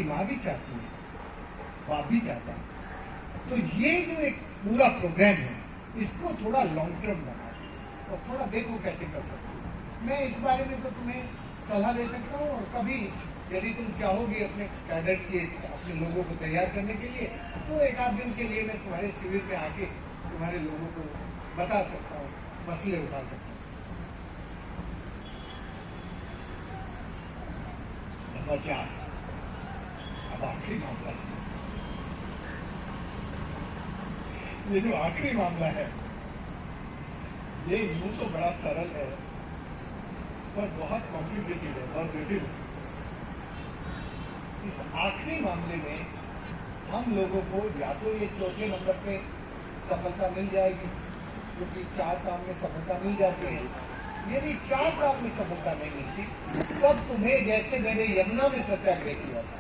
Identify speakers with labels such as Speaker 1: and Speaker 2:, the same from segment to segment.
Speaker 1: आपकी माँ भी चाहती है, बाप भी चाहता है। तो ये जो एक पूरा प्रोग्राम है, इसको थोड़ा लॉन्ग टर्म बनाओ और थोड़ा देखो कैसे कर सकते हो। मैं इस बारे में तो तुम्हें सलाह दे सकता हूँ, और कभी यदि तुम चाहोगे अपने कैडर के अपने लोगों को तैयार करने के लिए, तो एक आध दिन के लिए मैं तुम्हारे शिविर में आके तुम्हारे लोगों को बता सकता हूँ, मसले उठा सकता हूँ। नंबर 4, अब आखिरी मामला है। ये जो आखिरी मामला है, ये यूं तो बड़ा सरल है, पर बहुत कॉम्प्लिकेटेड है, बहुत जटिल है। इस आखिरी मामले में हम लोगों को या तो ये चौथे नंबर पे सफलता मिल जाएगी, क्योंकि 4 काम में सफलता मिल जाती है। यदि 4 काम में सफलता नहीं मिलती, तब तुम्हें जैसे मैंने यमुना में सत्याग्रह किया था,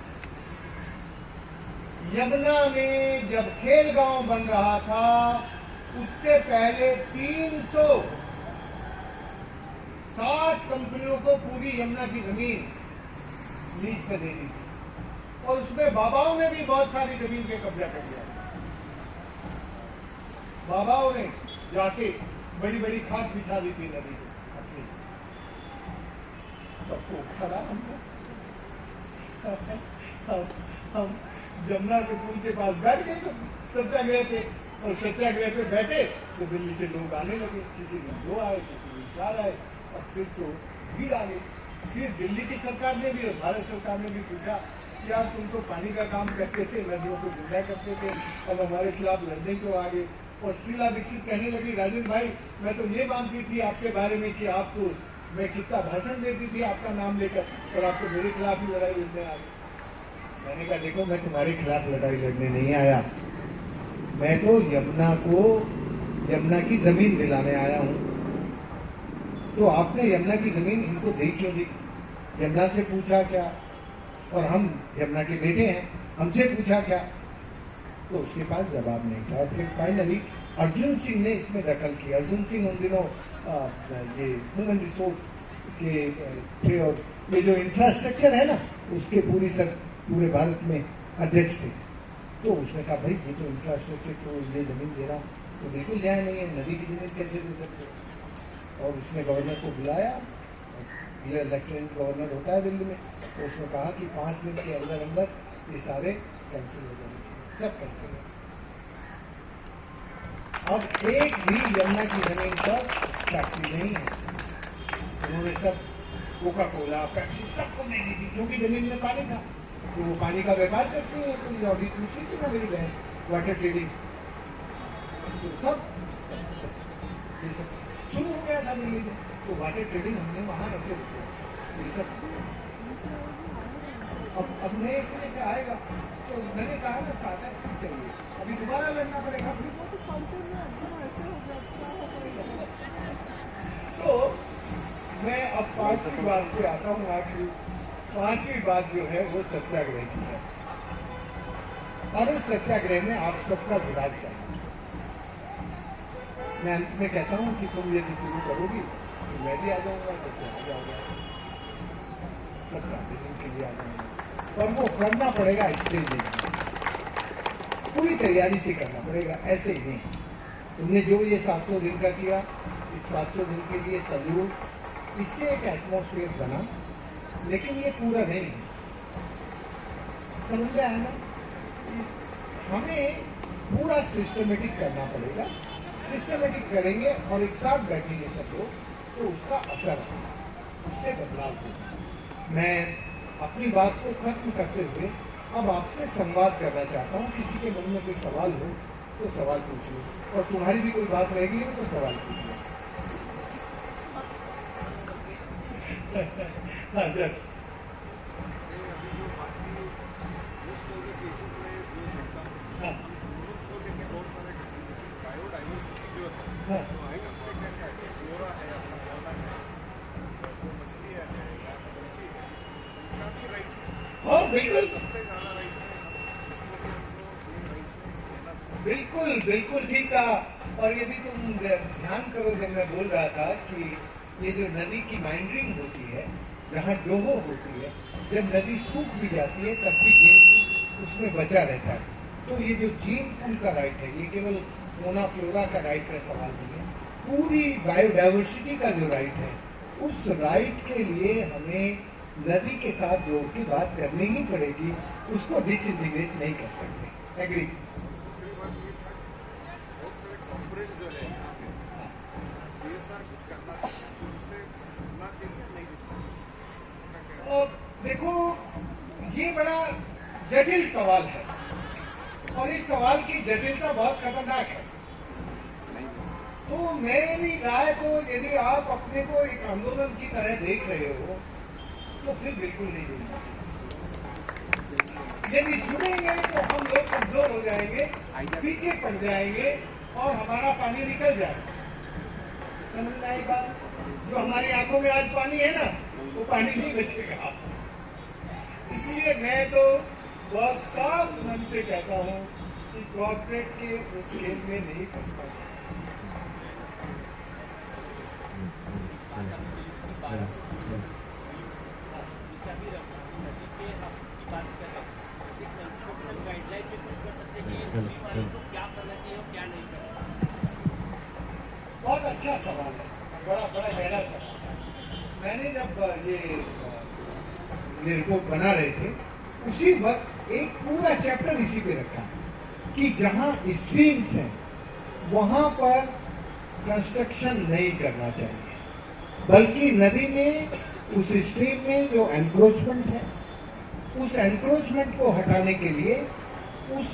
Speaker 1: यमुना में जब खेल गांव बन रहा था, उससे पहले 360 कंपनियों को पूरी यमुना की जमीन लीज पे दे दी थी, और उसमें बाबाओं ने भी बहुत सारी जमीन पे कब्जा कर लिया। बाबाओं ने जाके बड़ी बड़ी खाट बिछा दी थी नदी को अपनी, सबको खड़ा हम जमुना के पुल के पास बैठ गए सत्याग्रह पे, और सत्याग्रह पे बैठे तो दिल्ली के लोग आने लगे, किसी दिन 2 आए, किसी दिन 4 आए, और फिर तो भीड़ आ गई। फिर दिल्ली की सरकार ने भी और भारत सरकार ने भी पूछा, यार तुम तो पानी का काम करते थे, नदियों को गुंडा करते थे, अब हमारे खिलाफ लड़ने क्यों आ गए? और शीला दीक्षित कहने लगी, राजेंद्र भाई मैं तो ये मानती थी आपके बारे में कि आप तो, मैं कितना भाषण देती थी आपका नाम लेकर, और आप तो मेरे खिलाफ ही लड़ाई लड़ने आ गए। मैंने कहा देखो, मैं तुम्हारे खिलाफ लड़ाई लड़ने नहीं आया, मैं तो यमुना की जमीन दिलाने आया हूँ। तो आपने यमुना की जमीन इनको दी क्यों दी? यमुना से पूछा क्या? और हम यमुना के बेटे हैं, हमसे पूछा क्या? तो उसके पास जवाब नहीं था। फिर फाइनली अर्जुन सिंह ने इसमें दखल किया। अर्जुन सिंह उन दिनों ये ह्यूमन रिसोर्स के थे, और ये जो इंफ्रास्ट्रक्चर है ना, उसके पूरे भारत में अध्यक्ष थे। तो उसने कहा भाई ये तो इंफ्रास्ट्रक्चर को ये जमीन देना तो बिल्कुल न्याय नहीं है, नदी की जमीन कैसे दे सकते? और उसने गवर्नर को बुलाया, लेफ्टिनेंट गवर्नर होता है दिल्ली में, तो उसने कहा कि 5 दिन के अंदर अंदर ये सारे कैंसिल हो जाने चाहिए, सब कैंसिल हो। अब एक भी यमुना की जमीन पर फैक्ट्री नहीं है। उन्होंने सब कोका-कोला, पेप्सी सबको नहीं दी, क्योंकि जमीन में पानी था। तो वो पानी का व्यापार करते हैं, तो ये अभी पूछी थी ना मेरी बहन, वाटर ट्रेडिंग, तो सब शुरू हो गया था दिल्ली में। तो वाटर ट्रेडिंग हमने वहाँ ऐसे रुके, ये सब अब नए सिरे से आएगा। तो मैंने कहा ना सादा चाहिए, अभी दोबारा लड़ना पड़ेगा। तो मैं अब 5वीं बात पे आता हूँ। आखिरी 5वीं बात जो है वो सत्याग्रह की है, और उस सत्याग्रह में आप सबका विराज चाहिए। मैं अंत में कहता हूँ कि तुम यदि शुरू करोगी तो मैं भी आ जाऊंगा, जैसे आ जाऊंगा, 17 दिन के लिए आ जाऊंगा। और वो करना पड़ेगा स्टेज में, पूरी तैयारी से करना पड़ेगा, ऐसे ही नहीं। तुमने जो ये 700 दिन का किया, इस 700 दिन के लिए सैल्यूट, इससे एक एटमॉस्फेयर बना, लेकिन ये पूरा नहीं है, समझ में आया ना? हमें पूरा सिस्टमेटिक करना पड़ेगा। सिस्टमेटिक करेंगे और एक साथ बैठेंगे सब लोग, तो उसका असर है, उससे बदलाव होगा। मैं अपनी बात को खत्म करते हुए अब आपसे संवाद करना चाहता हूँ। किसी के मन में कोई सवाल हो तो सवाल पूछिए, और तुम्हारी भी कोई बात रहेगी हो तो सवाल पूछिए। हाँ, यस। हाँ, बिल्कुल बिल्कुल बिल्कुल ठीक कहा। और यदि तुम ध्यान करो, जब मैं बोल रहा था कि ये जो नदी की माइंडरिंग होती है, जहाँ डोहो होती है, जब नदी सूख भी जाती है तब भी जीन उसमें बचा रहता है। तो ये जो जीन पूल का राइट है, ये केवल फोना फ्लोरा का राइट का सवाल नहीं है, पूरी बायोडाइवर्सिटी का जो राइट है, उस राइट के लिए हमें नदी के साथ जोड़ के बात करनी ही पड़ेगी, उसको डिसइंटीग्रेट नहीं कर सकते। एग्री? और देखो, ये बड़ा जटिल सवाल है और इस सवाल की जटिलता बहुत खतरनाक है। तो मेरी राय तो, यदि आप अपने को एक आंदोलन की तरह देख रहे हो तो फिर बिल्कुल नहीं जुड़ेंगे। यदि जुड़ेंगे तो हम लोग कमजोर हो जाएंगे, फीके पड़ जाएंगे और हमारा पानी निकल जाएगा। समझ में आई बात? जो हमारी आंखों में आज पानी है ना, वो पानी नहीं बचेगा। इसलिए मैं तो बहुत साफ मन से कहता हूं कि कॉर्पोरेट के उस खेल में नहीं फंसना चाहिए। बहुत अच्छा सवाल है, बड़ा गहरा सवाल है। मैंने जब ये रिपोर्ट बना रहे थे, उसी वक्त एक पूरा चैप्टर इसी पे रखा कि जहां स्ट्रीम्स हैं वहां पर कंस्ट्रक्शन नहीं करना चाहिए, बल्कि नदी में उस स्ट्रीम में जो एनक्रोचमेंट है, उस एनक्रोचमेंट को हटाने के लिए उस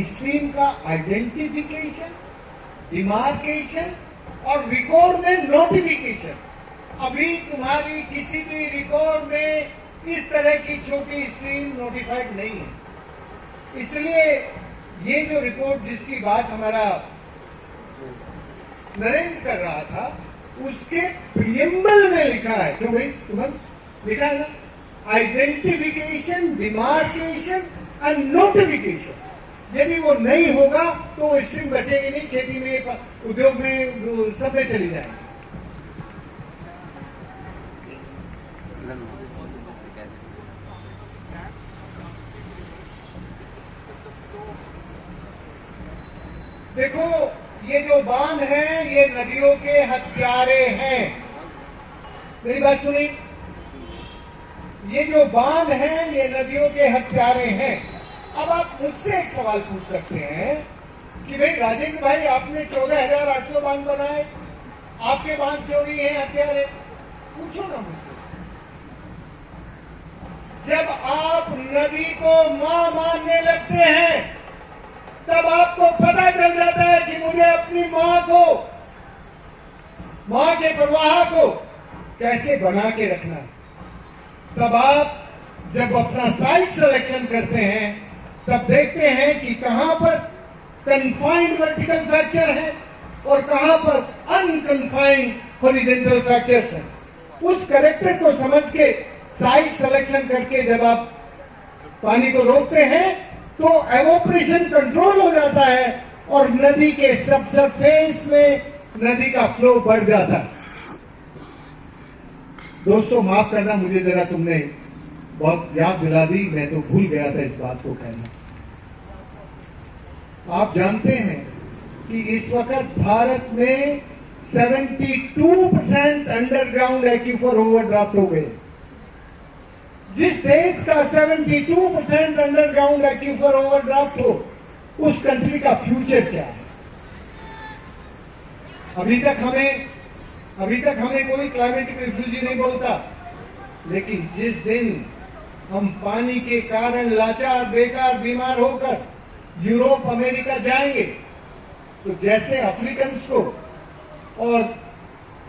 Speaker 1: स्ट्रीम का आइडेंटिफिकेशन, डिमार्केशन और रिकॉर्ड में नोटिफिकेशन। अभी तुम्हारी किसी भी रिकॉर्ड में इस तरह की छोटी स्ट्रीम नोटिफाइड नहीं है। इसलिए ये जो रिपोर्ट जिसकी बात हमारा नरेंद्र कर रहा था, उसके प्रियम्बल में लिखा है, क्यों भाई तुम्हें लिखा है ना, आइडेंटिफिकेशन, डिमार्केशन एंड नोटिफिकेशन। यदि वो नहीं होगा तो वो स्ट्रीम बचेगी नहीं, खेती में, उद्योग में, सब में चली जाएगी। देखो, ये जो बांध हैं ये नदियों के हत्यारे हैं। मेरी बात सुनी? ये जो बांध हैं ये नदियों के हत्यारे हैं। अब आप मुझसे एक सवाल पूछ सकते हैं कि भाई राजेंद्र भाई, आपने 14,800 बांध बनाए, आपके बांध क्यों नहीं है हत्यारे? पूछो ना मुझसे। जब आप नदी को मां मानने लगते हैं तब आपको पता चल जाता है कि मुझे अपनी मां को, मां के प्रवाह को कैसे बना के रखना है। तब आप जब अपना साइट सिलेक्शन करते हैं तब देखते हैं कि कहां पर कन्फाइंड वर्टिकल फ्रैक्चर है और कहां पर अनकन्फाइंड हॉरिजॉन्टल फ्रैक्चर्स हैं। उस कैरेक्टर को समझ के साइट सिलेक्शन करके जब आप पानी को रोकते हैं तो एवोपरेशन कंट्रोल हो जाता है और नदी के सब सरफेस में नदी का फ्लो बढ़ जाता है। दोस्तों माफ करना, मुझे जरा तुमने बहुत याद दिला दी, मैं तो भूल गया था इस बात को कहना। आप जानते हैं कि इस वक्त भारत में 72% अंडरग्राउंड एक्यूफर ओवरड्राफ्ट हो गए। जिस देश का 72% अंडरग्राउंड एक्यूफर ओवरड्राफ्ट हो, उस कंट्री का फ्यूचर क्या है? अभी तक हमें कोई क्लाइमेटिक रिफ्यूजी नहीं बोलता, लेकिन जिस दिन हम पानी के कारण लाचार, बेकार, बीमार होकर यूरोप, अमेरिका जाएंगे, तो जैसे अफ्रीकन्स को और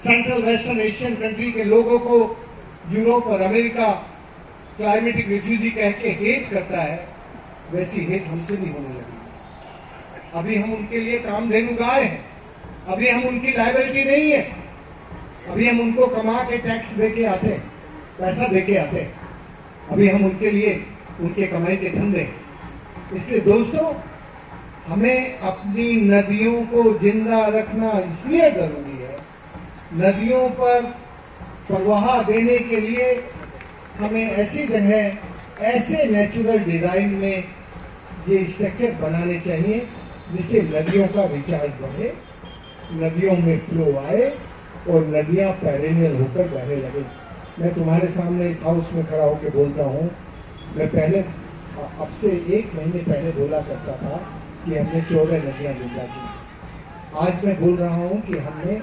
Speaker 1: सेंट्रल वेस्टर्न एशियन कंट्री के लोगों को यूरोप और अमेरिका क्लाइमेटिक रिफ्यूजी कह के हेट करता है, वैसी हेट हमसे नहीं होने लगी। अभी हम उनके लिए कामधेनु गाय हैं, अभी हम उनकी लायबिलिटी नहीं है, अभी हम उनको कमा के टैक्स देके आते हैं, पैसा देके आते हैं, अभी हम उनके लिए उनके कमाई के धंधे। इसलिए दोस्तों, हमें अपनी नदियों को जिंदा रखना इसलिए जरूरी है, नदियों पर प्रवाह देने के लिए हमें ऐसी जगह, ऐसे नेचुरल डिजाइन में ये स्ट्रक्चर बनाने चाहिए जिससे नदियों का रिचार्ज बढ़े, नदियों में फ्लो आए और नदियां पेरेनियल होकर बहने लगे। मैं तुम्हारे सामने इस हाउस में खड़ा होकर बोलता हूँ, मैं पहले अब से 1 महीने पहले बोला करता था कि हमने 14 नदियां जिंदा की। आज मैं बोल रहा हूँ कि हमने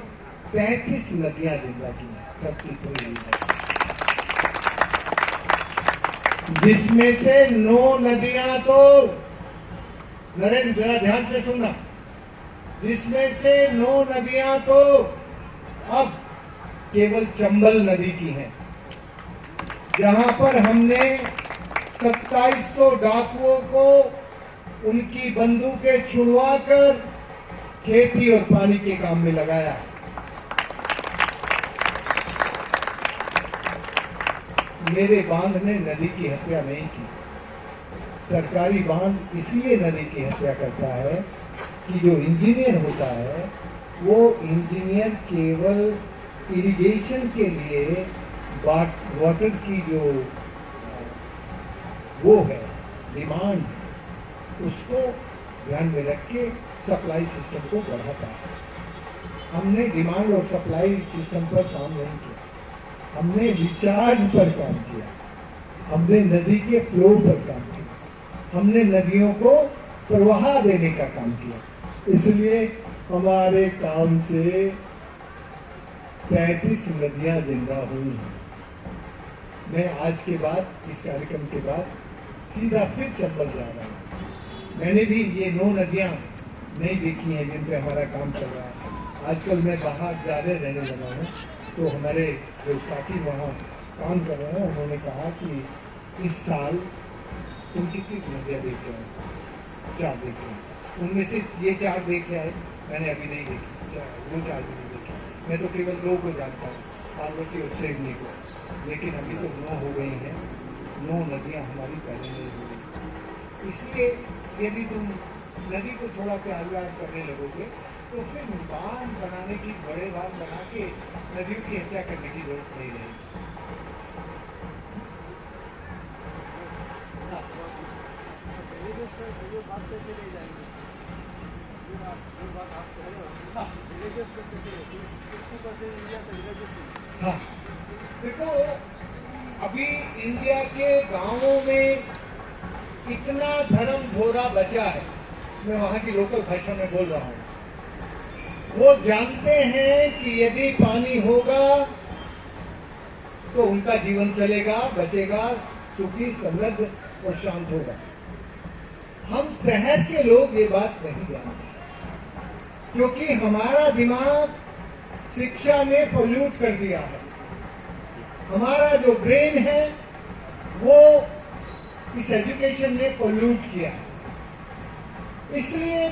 Speaker 1: 33 नदियां जिंदा की, जिसमें से 9 नदियां तो, नरेंद्र जरा ध्यान से सुनना, जिसमें से 9 नदियां तो अब केवल चंबल नदी की हैं, जहां पर हमने 2700 डाकुओं को उनकी बंदूकें छुड़वाकर खेती और पानी के काम में लगाया। मेरे बांध ने नदी की हत्या नहीं की। सरकारी बांध इसलिए नदी की हत्या करता है कि जो इंजीनियर होता है वो इंजीनियर केवल इरिगेशन के लिए वाटर की जो वो है डिमांड, उसको ध्यान में रख के सप्लाई सिस्टम को बढ़ाता है। हमने डिमांड और सप्लाई सिस्टम पर काम नहीं किया, हमने रिचार्ज पर काम किया, हमने नदी के फ्लो पर काम किया, हमने नदियों को प्रवाह देने का काम किया। इसलिए हमारे काम से 33 नदियां जिंदा हुई हैं। मैं आज के बाद, इस कार्यक्रम के बाद सीधा फिर चंबल जा रहा हूँ। मैंने भी ये 9 नदियां नहीं देखी हैं जिन पे हमारा काम चल रहा है। आजकल मैं बाहर ज़्यादा रहने लगा हूँ, तो हमारे जो साथी वहाँ काम कर रहे हैं उन्होंने कहा कि इस साल तुम कितनी नदियाँ देख रहे हो? 4 देख रहे हैं। उनमें से ये 4 देखे आए, मैंने अभी नहीं देखी, वो 4 भी नहीं देखी। मैं तो केवल 2 को जानता हूँ, पार्वती और सेवनी को, लेकिन अभी तो 9 हो गई हैं। 9 नदियाँ हमारी पहले नहीं हो गई। इसलिए यदि तुम नदी को थोड़ा प्यार व्यार करने लगोगे तो फिर बांध बनाने की, बड़े बांध बना के नदियों की हत्या करने की जरूरत नहीं रहेगी। हाँ, देखो अभी इंडिया के गांवों में इतना धर्म भोरा बचा है, मैं वहां की लोकल भाषा में बोल रहा हूँ। वो जानते हैं कि यदि पानी होगा तो उनका जीवन चलेगा, बचेगा, सुखी, समृद्ध और शांत होगा। हम शहर के लोग ये बात नहीं जानते, क्योंकि हमारा दिमाग शिक्षा ने पोल्यूट कर दिया है। हमारा जो ब्रेन है वो इस एजुकेशन ने पोल्यूट किया है। इसलिए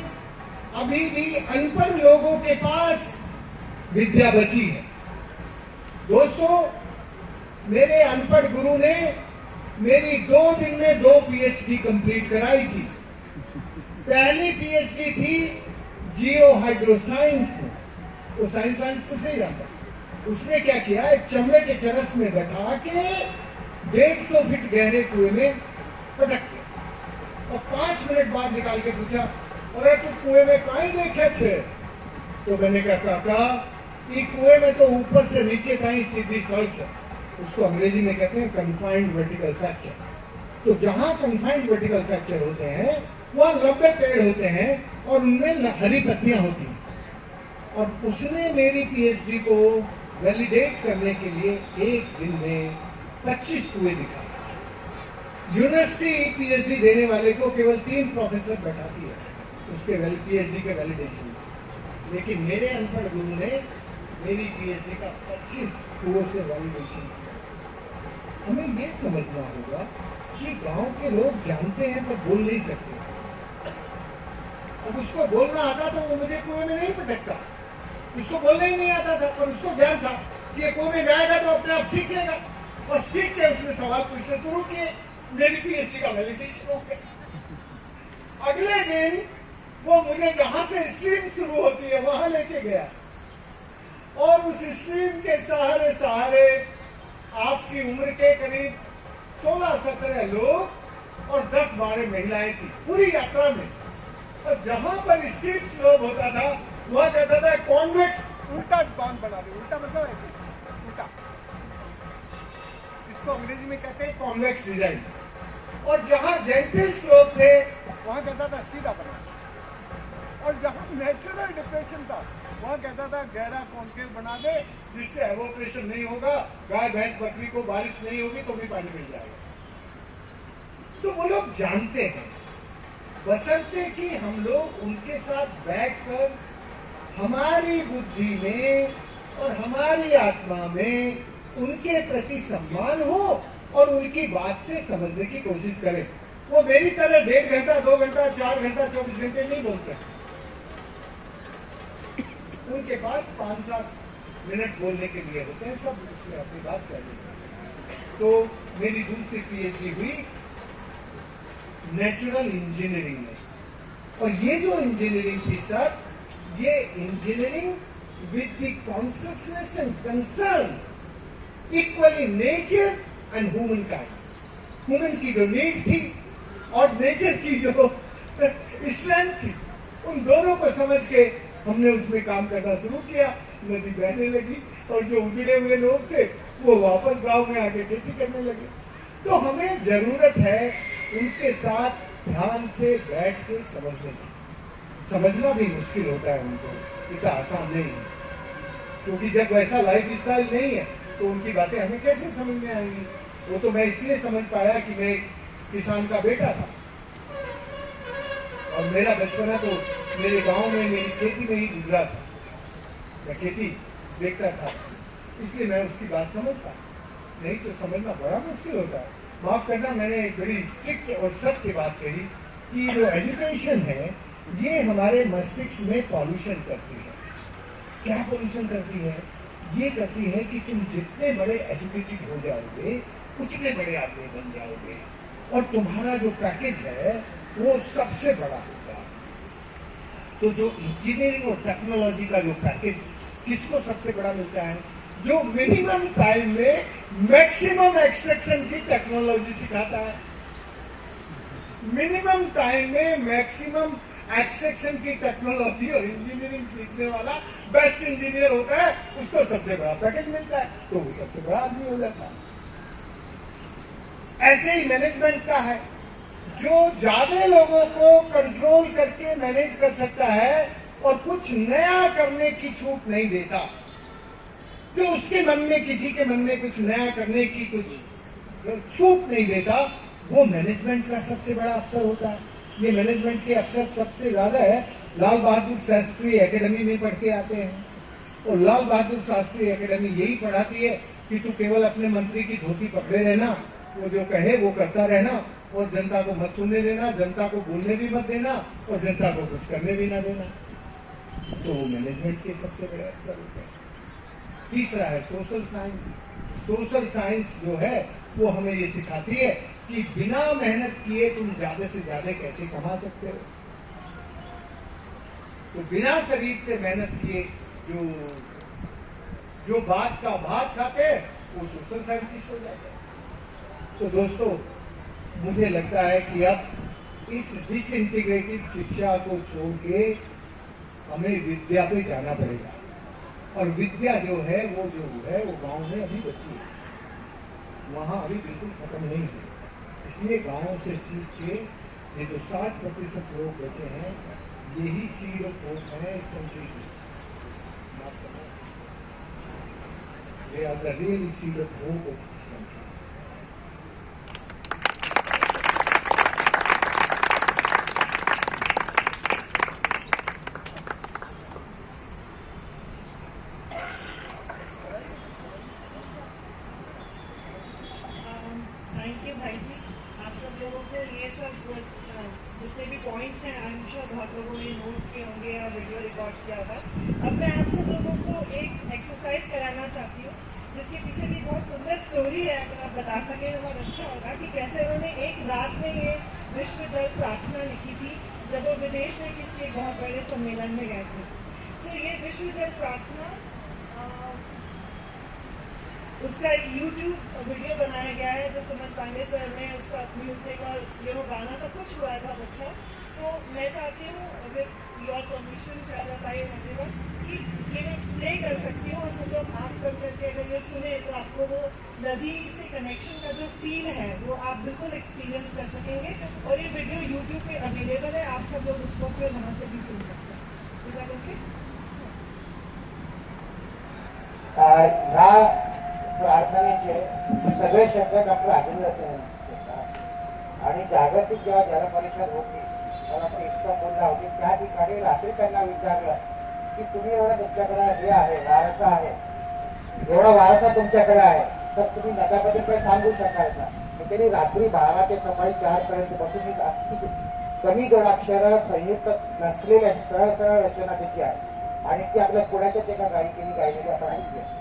Speaker 1: अभी भी अनपढ़ लोगों के पास विद्या बची है। दोस्तों, मेरे अनपढ़ गुरु ने मेरी 2 दिन में 2 पीएचडी कंप्लीट कराई थी। पहली पीएचडी थी जियो हाइड्रोसाइंस में। वो साइंस कुछ नहीं जानता। उसने क्या किया, एक चमड़े के चरस में बैठा के 150 फीट गहरे कुएं में पटक दिया और 5 मिनट बाद निकाल के पूछा, अरे तू कुएं में कहीं देखे थे? तो मैंने कहा, काका ये कुएं में तो ऊपर से नीचे कहीं सीधी सड़क है, उसको अंग्रेजी में कहते हैं कन्फाइंड वर्टिकल फ्रैक्चर। तो जहां कन्फाइंड वर्टिकल फ्रैक्चर होते हैं वहां लंबे पेड़ होते हैं और उनमें हरी पत्तियां होती हैं। और उसने मेरी पीएचडी को वैलिडेट करने के लिए 1 दिन में 25 कुएं दिखाए। यूनिवर्सिटी पीएचडी देने वाले को केवल 3 प्रोफेसर बैठाती है उसके पीएचडी के वैलिडेशन में, लेकिन मेरे अनपढ़ गुरु ने मेरी पीएचडी का 25 कुओं से वैलिडेशन किया। हमें ये समझना होगा कि गांव के लोग जानते हैं पर बोल नहीं सकते। अब उसको बोलना आता तो वो मुझे कुएं में नहीं पटकता, उसको बोलना ही नहीं आता था, पर उसको ज्ञान था कि ये कुएं में जाएगा तो अपने आप सीख लेगा। और सीख के उसने सवाल पूछने शुरू किए, मेरी पीएचडी का वैलिडेशन हो गया। अगले दिन वो मुझे जहां से स्ट्रीम शुरू होती है वहां लेके गया और उस स्ट्रीम के सहारे सहारे आपकी उम्र के करीब 16-17 लोग और 10-12 महिलाएं थी पूरी यात्रा में। और जहां पर स्ट्रीट स्लोप होता था वहां कहता था कॉन्वेक्स उल्टा बांध बना दे। उल्टा मतलब ऐसे उल्टा, इसको अंग्रेजी में कहते हैं कॉन्वेक्स डिजाइन। और जहां जेंटल स्लोप थे वहां कहता था सीधा बना। और जहां नेचुरल डिप्रेशन था वहां कहता था गहरा कॉन्केव बना दे, जिससे एवोपरेशन नहीं होगा, गाय भैंस बकरी को बारिश नहीं होगी तो भी पानी मिल जाएगा। तो वो लोग जानते हैं, बशर्ते कि हम लोग उनके साथ बैठकर हमारी बुद्धि में और हमारी आत्मा में उनके प्रति सम्मान हो और उनकी बात से समझने की कोशिश करें। वो मेरी तरह 1.5 घंटा 2 घंटा 4 घंटा 24 घंटे नहीं बोल सकते। उनके पास 5-7 मिनट बोलने के लिए होते हैं, सब उसमें अपनी बात कर लेते हैं। तो मेरी दूसरी पीएचडी हुई नेचुरल इंजीनियरिंग में। और ये जो इंजीनियरिंग थी सर, ये engineering with the consciousness and concern equally nature and human kind. Human की जो नीड थी और नेचर की जो स्ट्रेंथ थी, उन दोनों को समझ के हमने उसमें काम करना शुरू किया। नदी बहने लगी और जो उजड़े हुए लोग थे वो वापस गांव में आके खेती करने लगे। तो हमें जरूरत है उनके साथ ध्यान से बैठ के समझने की। समझना भी मुश्किल होता है उनको, इतना आसान नहीं है, क्योंकि जब वैसा लाइफ स्टाइल नहीं है तो उनकी बातें हमें कैसे समझ में आएंगी। वो तो मैं इसलिए समझ पाया कि मैं किसान का बेटा था और मेरा बचपना तो मेरे गांव में मेरी खेती में ही गुजरा था। मैं खेती देखता था, इसलिए मैं उसकी बात समझता, नहीं तो समझना बड़ा मुश्किल होता है। माफ करना, मैंने एक बड़ी स्ट्रिक्ट और सत्य बात कही कि जो एजुकेशन है ये हमारे मस्तिष्क में पॉल्यूशन करती है। क्या पॉल्यूशन करती है? ये करती है कि तुम जितने बड़े एजुकेटेड हो जाओगे उतने बड़े आदमी बन जाओगे और तुम्हारा जो पैकेज है वो सबसे बड़ा होगा। तो जो इंजीनियरिंग और टेक्नोलॉजी का जो पैकेज किसको सबसे बड़ा मिलता है? जो मिनिमम टाइम में मैक्सिमम एक्सट्रैक्शन की टेक्नोलॉजी सिखाता है। मिनिमम टाइम में मैक्सिमम एक्सट्रैक्शन की टेक्नोलॉजी और इंजीनियरिंग सीखने वाला बेस्ट इंजीनियर होता है, उसको सबसे बड़ा पैकेज मिलता है, तो वो सबसे बड़ा आदमी हो जाता है। ऐसे ही मैनेजमेंट का है, जो ज्यादा लोगों को कंट्रोल करके मैनेज कर सकता है और कुछ नया करने की छूट नहीं देता, जो उसके मन में किसी के मन में कुछ नया करने की कुछ छूट नहीं देता, वो मैनेजमेंट का सबसे बड़ा अफसर होता है। ये मैनेजमेंट के अफसर सबसे ज्यादा है लाल बहादुर शास्त्री एकेडमी में पढ़ के आते हैं। और लाल बहादुर शास्त्री एकेडमी यही पढ़ाती है कि तू केवल अपने मंत्री की धोती पकड़े रहना, वो जो कहे वो करता रहना और जनता को मत सुनने देना, जनता को बोलने भी मत देना और जनता को कुछ करने भी ना देना। तो वो मैनेजमेंट के सबसे बड़े अफसर होते हैं। तीसरा है सोशल साइंस। सोशल साइंस जो है वो हमें ये सिखाती है कि बिना मेहनत किए तुम ज्यादा से ज्यादा कैसे कमा सकते हो। तो बिना शरीर से मेहनत किए जो बात का भात खाते हैं वो सोशल साइंटिस्ट हो जाते हैं। तो दोस्तों, मुझे लगता है कि अब इस डिसइंटीग्रेटेड शिक्षा को छोड़ के हमें विद्या पे जाना पड़ेगा। और विद्या जो है वो गांव में अभी बची है, वहां अभी बिल्कुल खत्म नहीं है। इसलिए गांव से सीख के ये जो 60% लोग बचे हैं, यही सीड ऑफ होप है इस कंट्री की। They are the real seed of hope of this country.
Speaker 2: Thank you भाई जी। आप सब लोगों को ये सब जितने भी पॉइंट्स हैं, आई एम श्योर बहुत लोगों ने नोट किए होंगे या वीडियो रिकॉर्ड किया होगा। अब मैं आप सब लोगों को एक एक्सरसाइज कराना चाहती हूँ, जिसके पीछे भी बहुत सुंदर स्टोरी है। अगर आप बता सकें तो बहुत अच्छा होगा कि कैसे उन्होंने एक रात में ये विश्व जल प्रार्थना लिखी थी जब वो विदेश में किसी एक बहुत बड़े सम्मेलन में गए थे। सो ये विश्व जल प्रार्थना उसका एक यूट्यूब वीडियो बनाया गया है जो सुमन पांडे सर ने उसका म्यूजिक और गाना सब कुछ हुआ था अच्छा। तो मैं चाहती हूँ विद योर परमिशन कि ये मैं प्ले कर सकती हूँ और सब लोग आप कर करके अगर ये सुने तो आपको वो नदी से कनेक्शन का जो फील है वो आप बिल्कुल एक्सपीरियंस कर सकेंगे। और ये वीडियो यूट्यूब पे अवेलेबल है, आप सब लोग उसको फिर वहाँ से भी सुन सकते हैं। Is that okay?
Speaker 3: ह्या प्रार्थनेचे सगळे शब्द डॉक्टर राजेंद्र सर आणि जागतिक जेव्हा जलपरिषद होती तेव्हा ते इस्तांबूलला होती, त्या ठिकाणी रात्री त्यांना विचारलं की तुम्ही एवढं तुमच्याकडे हे आहे वारसा आहे, एवढा वारसा तुमच्याकडे आहे तर तुम्ही नद्याबद्दल काही सांगू शकाल का? मग त्यांनी रात्री 12 ते सकाळी 4 पर्यंत बसून एक अशी कमी गणाक्षर संयुक्त नसलेल्या सरळ सरळ रचना त्याची आहे आणि ती आपल्या पुण्याच्याच एका गायिकेने गायलेली असं माहिती आहे.